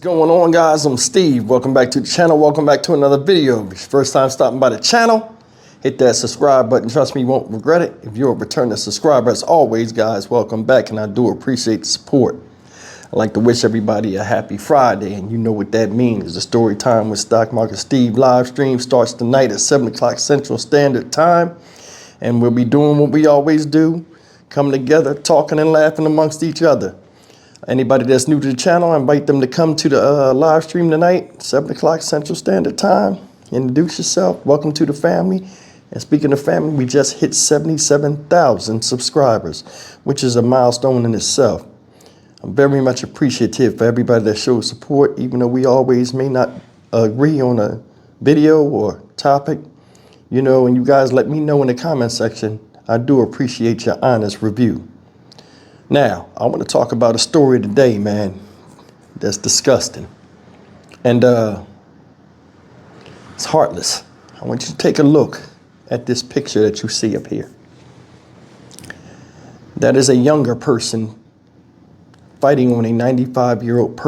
Going on, guys? I'm Steve. Welcome back to the channel. Welcome back to another video. If it's your first time stopping by the channel, hit that subscribe button. Trust me, you won't regret it. If you're a returning subscriber, as always, guys, welcome back, and I do appreciate the support. I'd like to wish everybody a happy Friday, and you know what that means. The Story Time with Stock Market Steve live stream starts tonight at 7 o'clock Central Standard Time, and we'll be doing what we always do, coming together, talking and laughing amongst each other. Anybody that's new to the channel, I invite them to come to the live stream tonight, 7 o'clock Central Standard Time. Introduce yourself. Welcome to the family. And speaking of family, we just hit 77,000 subscribers, which is a milestone in itself. I'm very much appreciative for everybody that shows support, even though we always may not agree on a video or topic. You know, and you guys let me know in the comment section. I do appreciate your honest review. Now, I want to talk about a story today, man, that's disgusting. And it's heartless. I want you to take a look at this picture that you see up here. That is a younger person fighting on a 95-year-old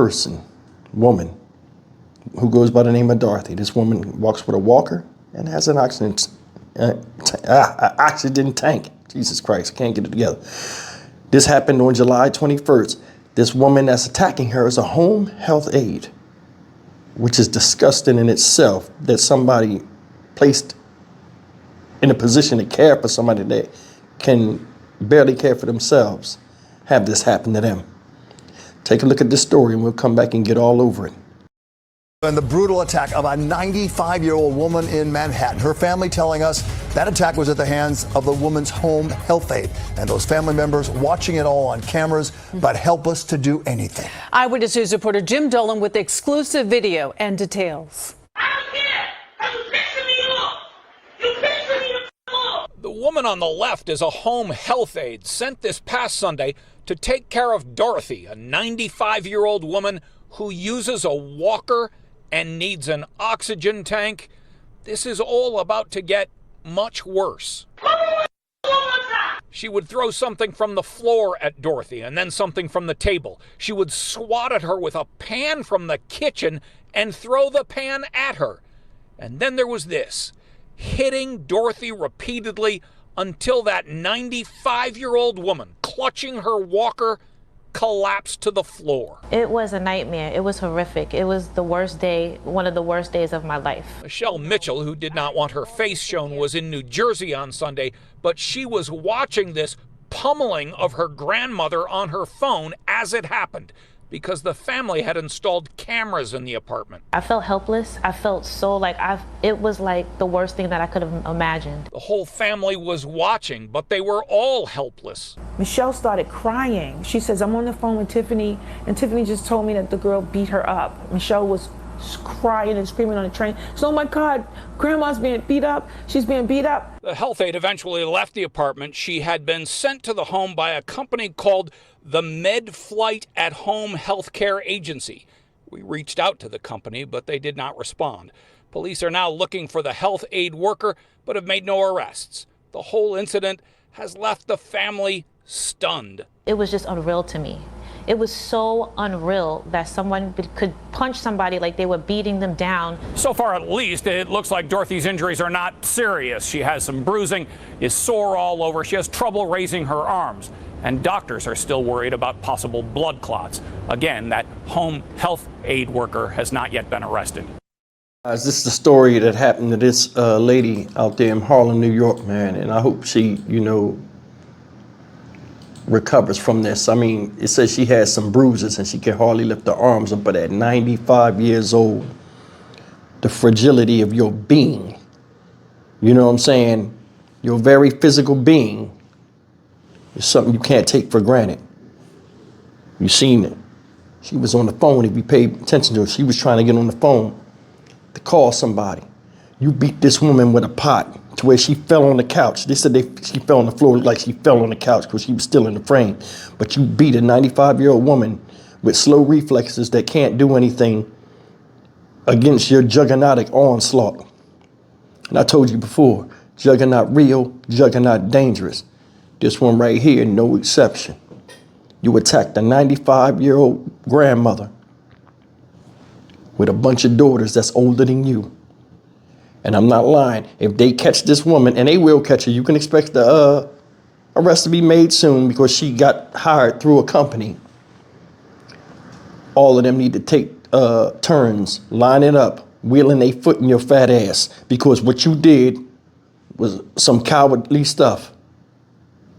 woman, who goes by the name of Dorothy. This woman walks with a walker and has an oxygen tank. Jesus Christ, I can't get it together. This happened on July 21st. This woman that's attacking her is a home health aide, which is disgusting in itself, that somebody placed in a position to care for somebody that can barely care for themselves, have this happen to them. Take a look at this story and we'll come back and get all over it. And the brutal attack of a 95-year-old woman in Manhattan. Her family telling us that attack was at the hands of the woman's home health aide. And those family members watching it all on cameras, but helpless to do anything. Eyewitness News reporter Jim Dolan with exclusive video and details. The woman on the left is a home health aide sent this past Sunday to take care of Dorothy, a 95-year-old woman who uses a walker and needs an oxygen tank. This is all about to get much worse. She would throw something from the floor at Dorothy and then something from the table. She would swat at her with a pan from the kitchen and throw the pan at her. And then there was this, hitting Dorothy repeatedly until that 95-year-old woman, clutching her walker, collapsed to the floor. It was a nightmare. It was horrific. It was the worst day, one of the worst days of my life. Michelle Mitchell, who did not want her face shown, was in New Jersey on Sunday, but she was watching this pummeling of her grandmother on her phone as it happened, because the family had installed cameras in the apartment. I felt helpless. I felt so like it was like the worst thing that I could have imagined. The whole family was watching, but they were all helpless. Michelle started crying. She says, I'm on the phone with Tiffany, and Tiffany just told me that the girl beat her up. Michelle was crying and screaming on the train. So, oh my God, grandma's being beat up. She's being beat up. The health aide eventually left the apartment. She had been sent to the home by a company called the MedFlight at Home Healthcare Agency. We reached out to the company, but they did not respond. Police are now looking for the health aide worker, but have made no arrests. The whole incident has left the family stunned. It was just unreal to me. It was so unreal that someone could punch somebody like they were beating them down. So far, at least, it looks like Dorothy's injuries are not serious. She has some bruising, is sore all over. She has trouble raising her arms. And doctors are still worried about possible blood clots. Again, that home health aide worker has not yet been arrested. This is the story that happened to this lady out there in Harlem, New York, man. And I hope she, you know, recovers from this. I mean, it says she has some bruises and she can hardly lift her arms up, but at 95 years old, the fragility of your being, you know what I'm saying? Your very physical being is something you can't take for granted. You seen it. She was on the phone. If you paid attention to her, she was trying to get on the phone to call somebody. You beat this woman with a pot to where she fell on the couch. They said she fell on the floor like she fell on the couch because she was still in the frame. But you beat a 95-year-old woman with slow reflexes that can't do anything against your juggernaut onslaught. And I told you before, juggernaut real, juggernaut dangerous. This one right here, no exception. You attacked a 95-year-old grandmother with a bunch of daughters that's older than you. And I'm not lying. If they catch this woman, and they will catch her, you can expect the arrest to be made soon because she got hired through a company. All of them need to take turns, line it up, wheeling their foot in your fat ass, because what you did was some cowardly stuff.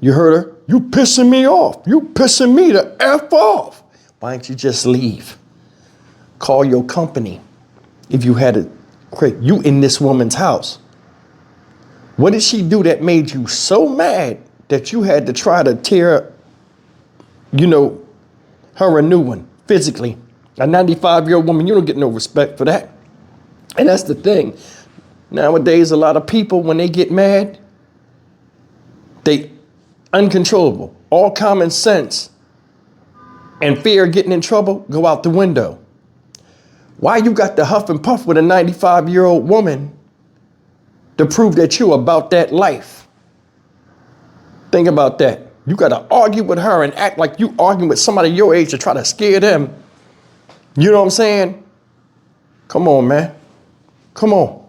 You heard her? You pissing me off. You pissing me the F off. Why don't you just leave? Call your company if you had to. You in this woman's house. What did she do that made you so mad that you had to try to tear, her a new one physically? A 95-year-old woman, you don't get no respect for that. And that's the thing. Nowadays, a lot of people, when they get mad, they uncontrollable. All common sense and fear of getting in trouble go out the window. Why you got to huff and puff with a 95-year-old woman to prove that you about that life? Think about that. You got to argue with her and act like you arguing with somebody your age to try to scare them. You know what I'm saying? Come on, man. Come on.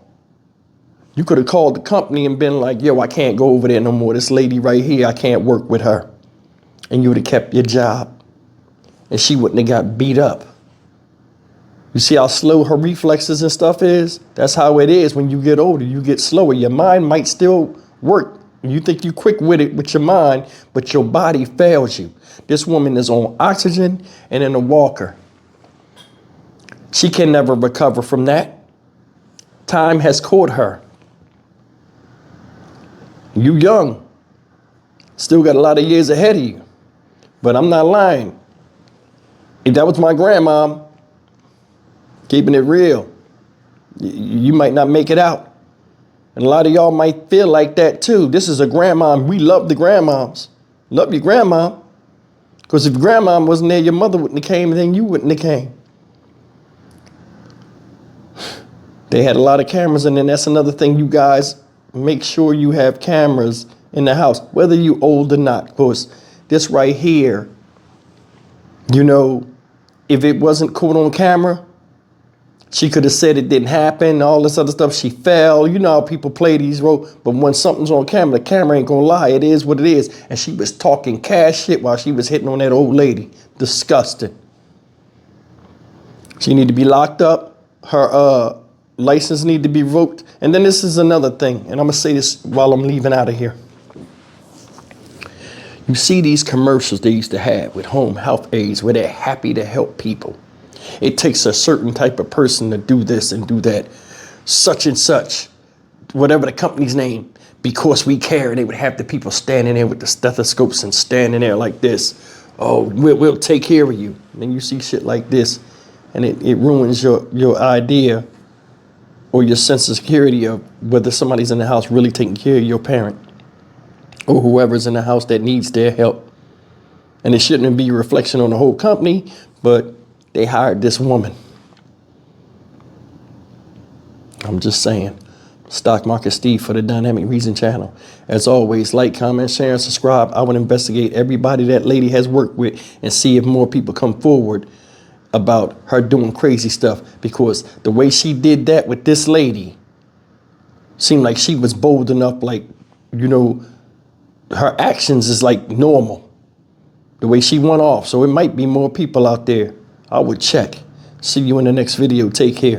You could have called the company and been like, yo, I can't go over there no more. This lady right here, I can't work with her. And you would have kept your job. And she wouldn't have got beat up. You see how slow her reflexes and stuff is? That's how it is when you get older. You get slower. Your mind might still work. You think you quick with it with your mind, but your body fails you. This woman is on oxygen and in a walker. She can never recover from that. Time has caught her. You young. Still got a lot of years ahead of you. But I'm not lying. If that was my grandma, keeping it real, you might not make it out. And a lot of y'all might feel like that too. This is a grandma. We love the grandmoms. Love your grandma. Because if grandma wasn't there, your mother wouldn't have came, and then you wouldn't have came. They had a lot of cameras, and then that's another thing, you guys, make sure you have cameras in the house, whether you old or not. Of course, this right here, if it wasn't caught on camera, she could have said it didn't happen, all this other stuff. She fell. You know how people play these roles. But when something's on camera, the camera ain't gonna lie. It is what it is. And she was talking cash shit while she was hitting on that old lady. Disgusting. She need to be locked up. Her license need to be revoked. And then this is another thing. And I'm gonna say this while I'm leaving out of here. You see these commercials they used to have with home health aides where they're happy to help people. It takes a certain type of person to do this and do that. Such and such, whatever the company's name, because we care. And they would have the people standing there with the stethoscopes and standing there like this. Oh, we'll take care of you. And then you see shit like this, and it ruins your idea or your sense of security of whether somebody's in the house really taking care of your parent or whoever's in the house that needs their help. And it shouldn't be a reflection on the whole company, but they hired this woman. I'm just saying. Stock Market Steve for the Dynamic Reason channel. As always, like, comment, share, and subscribe. I would investigate everybody that lady has worked with and see if more people come forward about her doing crazy stuff, because the way she did that with this lady seemed like she was bold enough, like, her actions is like normal. The way she went off. So it might be more people out there. I would check. See you in the next video. Take care.